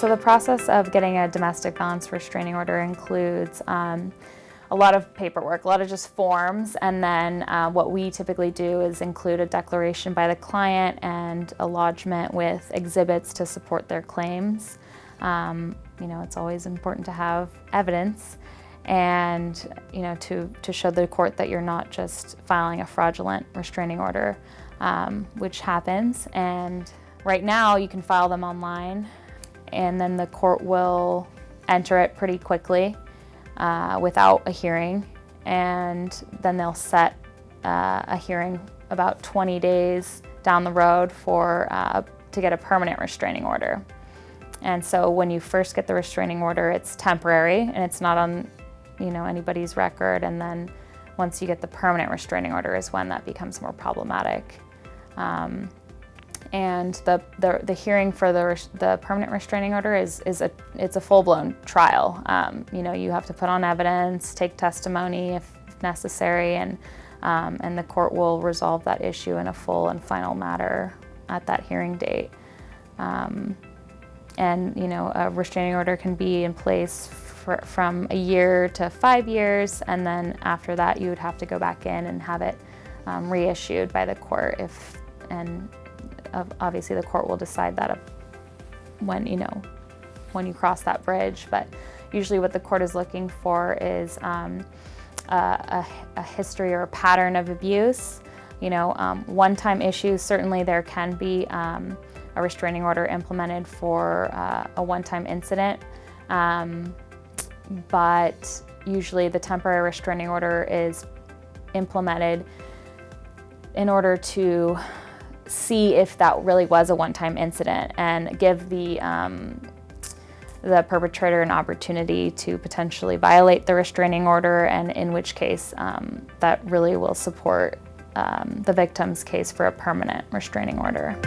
So the process of getting a domestic violence restraining order includes a lot of paperwork, a lot of just forms, and then what we typically do is include a declaration by the client and a lodgement with exhibits to support their claims. It's always important to have evidence and to show the court that you're not just filing a fraudulent restraining order, which happens. And right now you can file them online, and then the court will enter it pretty quickly without a hearing, and then they'll set a hearing about 20 days down the road to get a permanent restraining order. And so when you first get the restraining order, it's temporary and it's not on anybody's record, and then once you get the permanent restraining order is when that becomes more problematic. And the hearing for the permanent restraining order it's a full-blown trial. You have to put on evidence, take testimony if necessary, and the court will resolve that issue in a full and final matter at that hearing date. A restraining order can be in place from a year to 5 years, and then after that you would have to go back in and have it reissued by the court obviously the court will decide that when you cross that bridge. But usually what the court is looking for is a history or a pattern of abuse. One-time issues, certainly there can be a restraining order implemented for a one-time incident, but usually the temporary restraining order is implemented in order to see if that really was a one-time incident and give the perpetrator an opportunity to potentially violate the restraining order, and in which case that really will support the victim's case for a permanent restraining order.